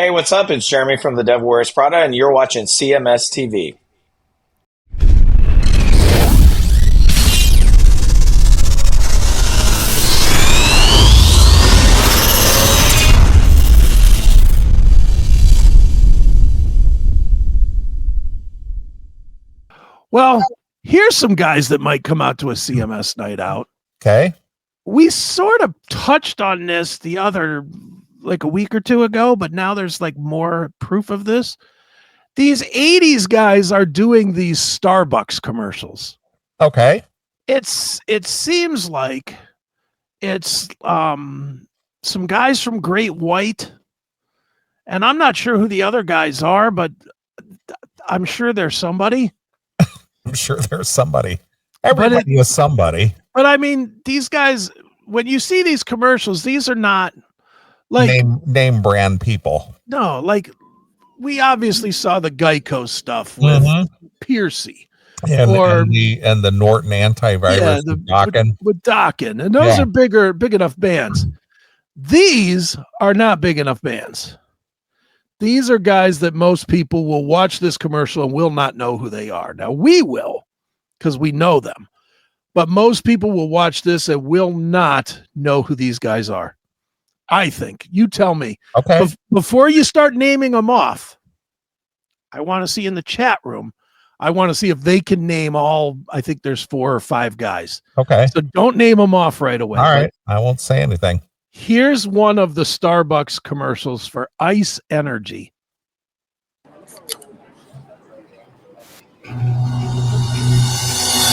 Hey, what's up? It's Jeremy from the Devil Wears Prada, and you're watching CMS TV. Well, here's some guys that might come out to a CMS night out. Okay. We sort of touched on this like a week or two ago, but now there's like more proof of this. These 80s guys are doing these Starbucks commercials. Okay. It seems like it's some guys from Great White, and I'm not sure who the other guys are, but I'm sure there's somebody. I'm sure there's somebody. Everybody is somebody. But I mean, these guys, when you see these commercials, these are not like name brand people. No, like we obviously saw the Geico stuff with Piercy. And the Norton antivirus with Dokken. And those are big enough bands. These are not big enough bands. These are guys that most people will watch this commercial and will not know who they are. Now, we will, because we know them. But most people will watch this and will not know who these guys are. I think. You tell me. Okay. Before you start naming them off, I want to see in the chat room, I want to see if they can name all, I think there's 4 or 5 guys. Okay. So don't name them off right away. All right. I won't say anything. Here's one of the Starbucks commercials for Ice Energy.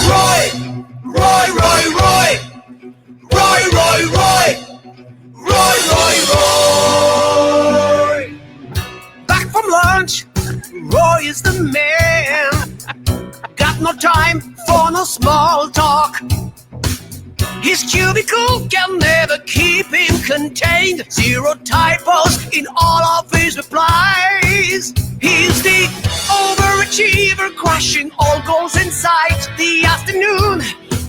Roy. Back from lunch, Roy is the man. Got no time for no small talk. His cubicle can never keep him contained. 0 typos in all of his replies. He's the overachiever, crushing all goals in sight. The afternoon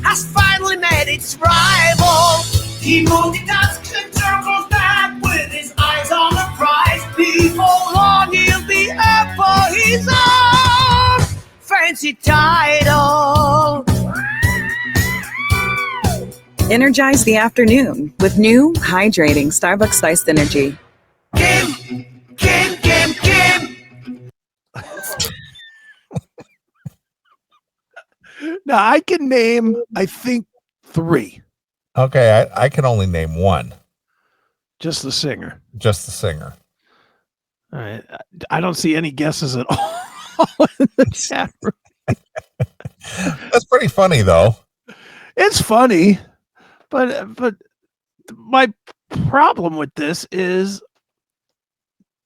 has finally met its rival. He multitasks and circles back with his eyes on the prize. Before long he'll be up for his own fancy title. Energize the afternoon with new hydrating Starbucks Iced Energy. Kim. Now, I can name, I think, 3. Okay, I can only name 1. Just the singer. Just the singer. All right. I don't see any guesses at all in the chat room. That's pretty funny, though. It's funny, but my problem with this is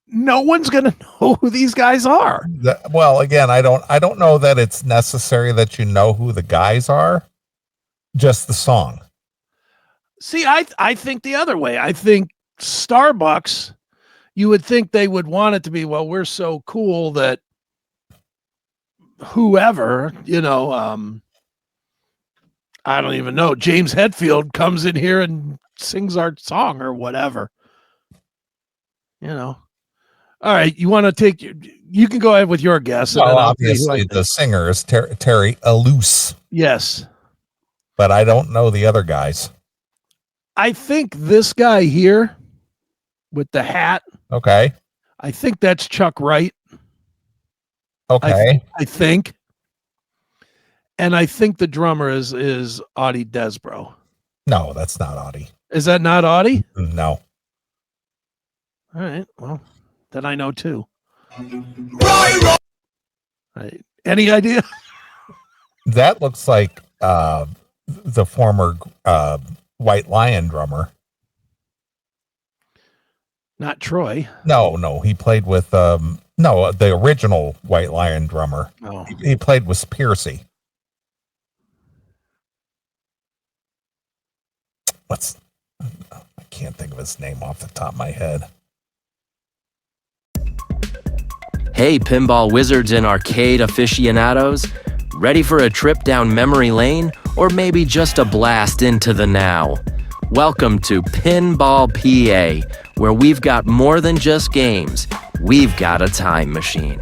no one's going to know who these guys are. Well, again, I don't know that it's necessary that you know who the guys are. Just the song. See, I think the other way. I think Starbucks, you would think they would want it to be, well, we're so cool that whoever, I don't even know, James Hetfield comes in here and sings our song or whatever. All right, you want to take, you can go ahead with your guess. Well, obviously the singer is Terry Alous. Yes. But I don't know the other guys. I think this guy here with the hat. Okay. I think that's Chuck Wright. Okay. I think. And I think the drummer is Audie Desbro. No, that's not Audie. Is that not Audie? No. All right. Well, then I know too. Roy. Right. Any idea? That looks like the former White Lion drummer. Not Troy. No, he played with the original White Lion drummer. Oh. He played with Piercy. I can't think of his name off the top of my head. Hey, pinball wizards and arcade aficionados. Ready for a trip down memory lane, or maybe just a blast into the now? Welcome to Pinball PA, where we've got more than just games. we've got a time machine.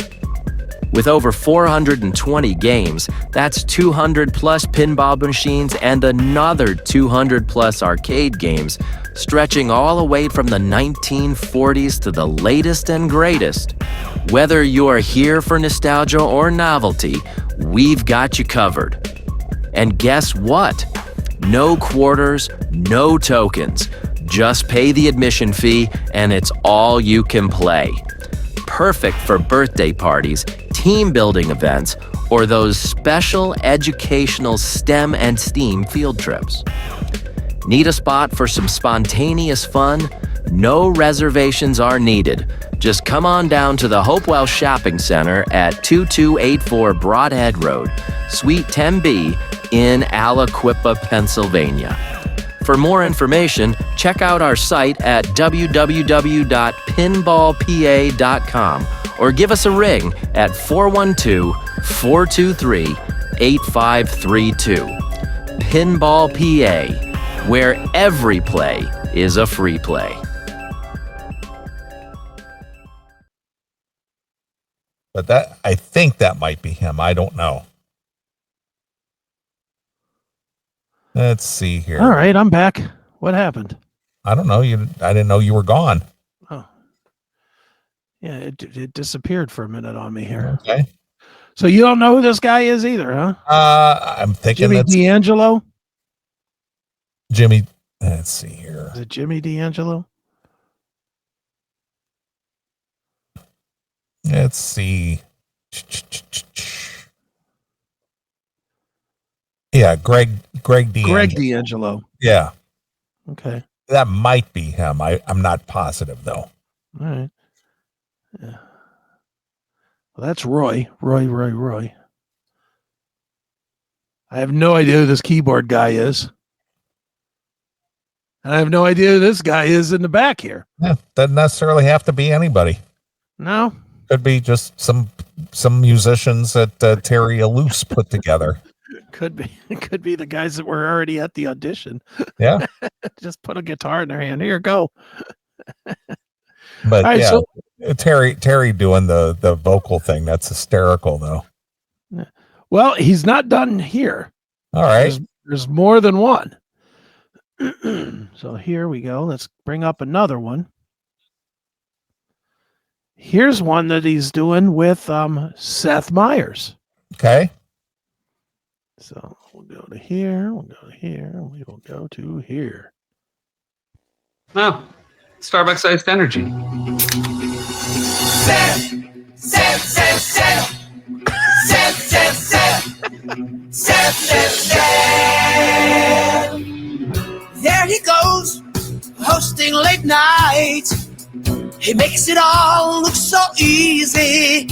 With over 420 games, that's 200 plus pinball machines and another 200 plus arcade games, stretching all the way from the 1940s to the latest and greatest. Whether you're here for nostalgia or novelty, we've got you covered. And guess what? No quarters, no tokens. Just pay the admission fee and it's all you can play. Perfect for birthday parties, team building events, or those special educational STEM and STEAM field trips. Need a spot for some spontaneous fun? No reservations are needed. Just come on down to the Hopewell Shopping Center at 2284 Broadhead Road, Suite 10B in Aliquippa, Pennsylvania. For more information, check out our site at www.pinballpa.com or give us a ring at 412-423-8532. Pinball PA, where every play is a free play. But I think that might be him. I don't know. Let's see here. All right, I'm back. What happened? I don't know. I didn't know you were gone. Oh, yeah, it disappeared for a minute on me here. Okay. So you don't know who this guy is either, huh? I'm thinking Jimmy D'Angelo. Jimmy. Let's see here. Is it Jimmy D'Angelo? Let's see. Yeah, Greg D'Angelo. Greg D'Angelo. Yeah, Okay. that might be him. I'm not positive though. All right. Yeah. Well, that's Roy. Roy. I have no idea who this keyboard guy is. And I have no idea who this guy is in the back here. Yeah, doesn't necessarily have to be anybody. No. Could be just some musicians that Terry Alous put together. Could be. It could be the guys that were already at the audition. Yeah. Just put a guitar in their hand. Here, go. But right, yeah, so- Terry doing the vocal thing, that's hysterical though. Well, he's not done here. All right. There's more than one. So here we go. Let's bring up another one. Here's one that he's doing with Seth Meyers. Okay. So we'll go to here. We'll go to here. We will go to here. No, Starbucks iced energy. There he goes, hosting late night. He makes it all look so easy.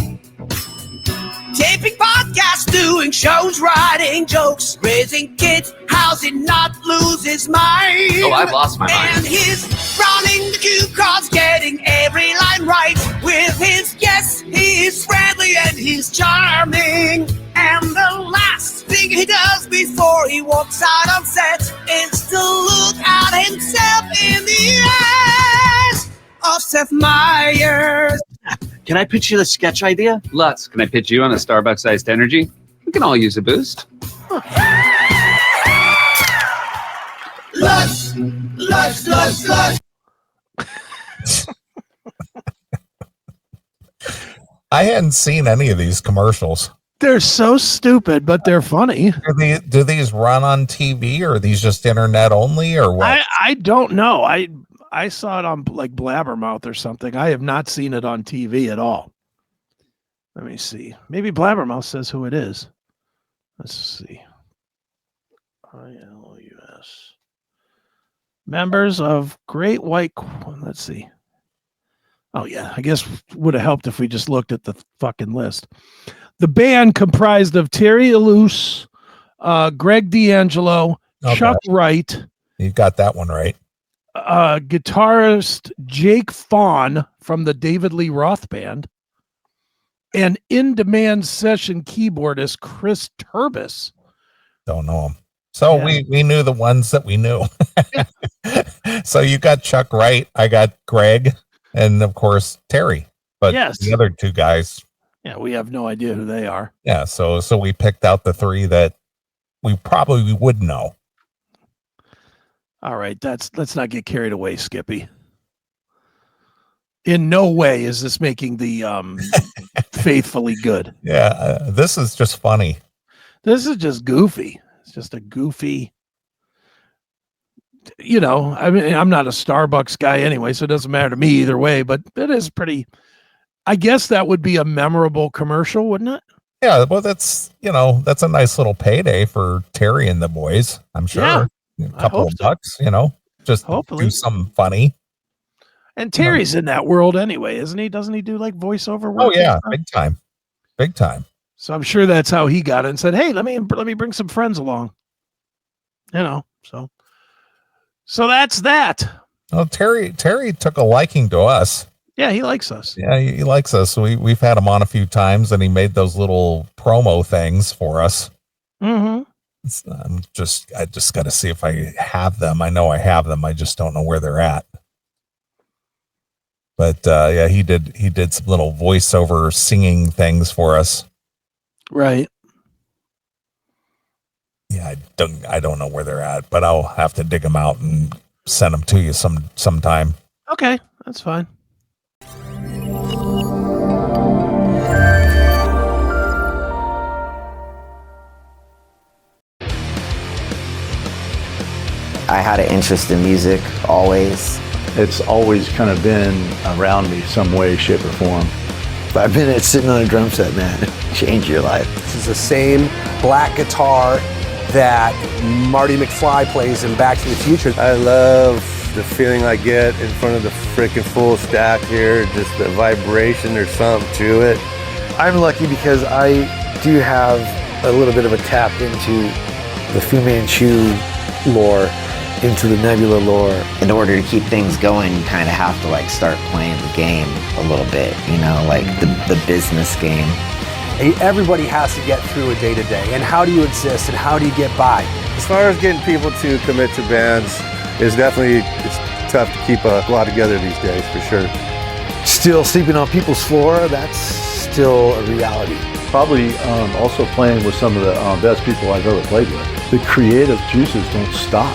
Taping podcasts, doing shows, writing jokes, raising kids. How's he not lose his mind? Oh, I've lost my mind. And he's rounding the cue cards, getting every line right. With his yes, he's friendly and he's charming. And the last thing he does before he walks out on set is to look at himself in the eyes of Seth Meyers. Can I pitch you the sketch idea? Lutz, can I pitch you on a Starbucks iced energy? We can all use a boost. Lutz. I hadn't seen any of these commercials. They're so stupid, but they're funny. Do these run on TV or are these just internet only or what? I don't know. I saw it on like Blabbermouth or something. I have not seen it on TV at all. Let me see. Maybe Blabbermouth says who it is. Let's see. ILUS. Members of Great White. Let's see. Oh, yeah. I guess would have helped if we just looked at the fucking list. The band comprised of Terry Alous, Greg D'Angelo, Okay. Chuck Wright. You got that one right. Guitarist Jake Fawn from the David Lee Roth Band, and in-demand session keyboardist Chris Turbis. Don't know them. So Yeah. we knew the ones that we knew. So you got Chuck Wright, I got Greg, and of course Terry. but Yes. the other two guys, Yeah, we have no idea who they are. yeah. So we picked out the three that we probably would know. All right, let's not get carried away, Skippy. In no way is this making the faithfully good. Yeah, this is just funny. This is just goofy. It's just a goofy. I mean, I'm not a Starbucks guy anyway, so it doesn't matter to me either way. But it is pretty. I guess that would be a memorable commercial, wouldn't it? Yeah, well, that's a nice little payday for Terry and the boys. I'm sure. Yeah. A couple of bucks, just Hopefully. do something funny. And Terry's in that world anyway, isn't he? Doesn't he do like voiceover work? Oh yeah, big time. So I'm sure that's how he got it and said, "Hey, let me bring some friends along." So that's that. Well, Terry took a liking to us. Yeah, he likes us. Yeah, he likes us. We've had him on a few times, and he made those little promo things for us. Mm-hmm. I just got to see if I have them. I know I have them. I just don't know where they're at. But yeah, he did some little voiceover singing things for us. Right. Yeah, I don't know where they're at, but I'll have to dig them out and send them to you sometime. Okay, that's fine. I had an interest in music always. It's always kind of been around me some way, shape, or form. 5 minutes sitting on a drum set, man, change your life. This is the same black guitar that Marty McFly plays in Back to the Future. I love the feeling I get in front of the freaking full stack here, just the vibration or something to it. I'm lucky because I do have a little bit of a tap into the Fu Manchu lore, into the Nebula lore. In order to keep things going, you kind of have to start playing the game a little bit, like the business game. Everybody has to get through a day-to-day, and how do you exist and how do you get by? As far as getting people to commit to bands, it's tough to keep a lot together these days, for sure. Still sleeping on people's floor, that's still a reality. Probably also playing with some of the best people I've ever played with. The creative juices don't stop.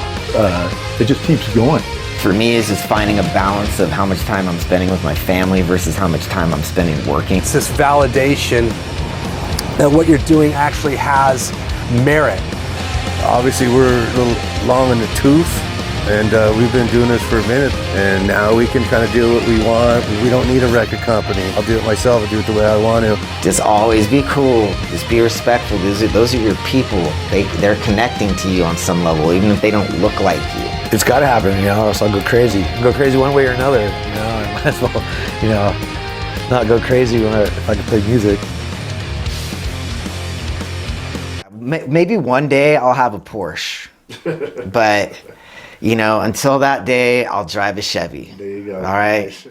It just keeps going. For me, it's just finding a balance of how much time I'm spending with my family versus how much time I'm spending working. It's this validation that what you're doing actually has merit. Obviously, we're a little long in the tooth, and we've been doing this for a minute, and now we can kind of do what we want. We don't need a record company. I'll do it myself. I'll do it the way I want to. Just always be cool. Just be respectful. Those are your people. They're connecting to you on some level, even if they don't look like you. It's got to happen, or else I'll go crazy. Go crazy one way or another. I might as well, not go crazy if I can play music. Maybe one day I'll have a Porsche, but until that day, I'll drive a Chevy. There you go. All right. Nice.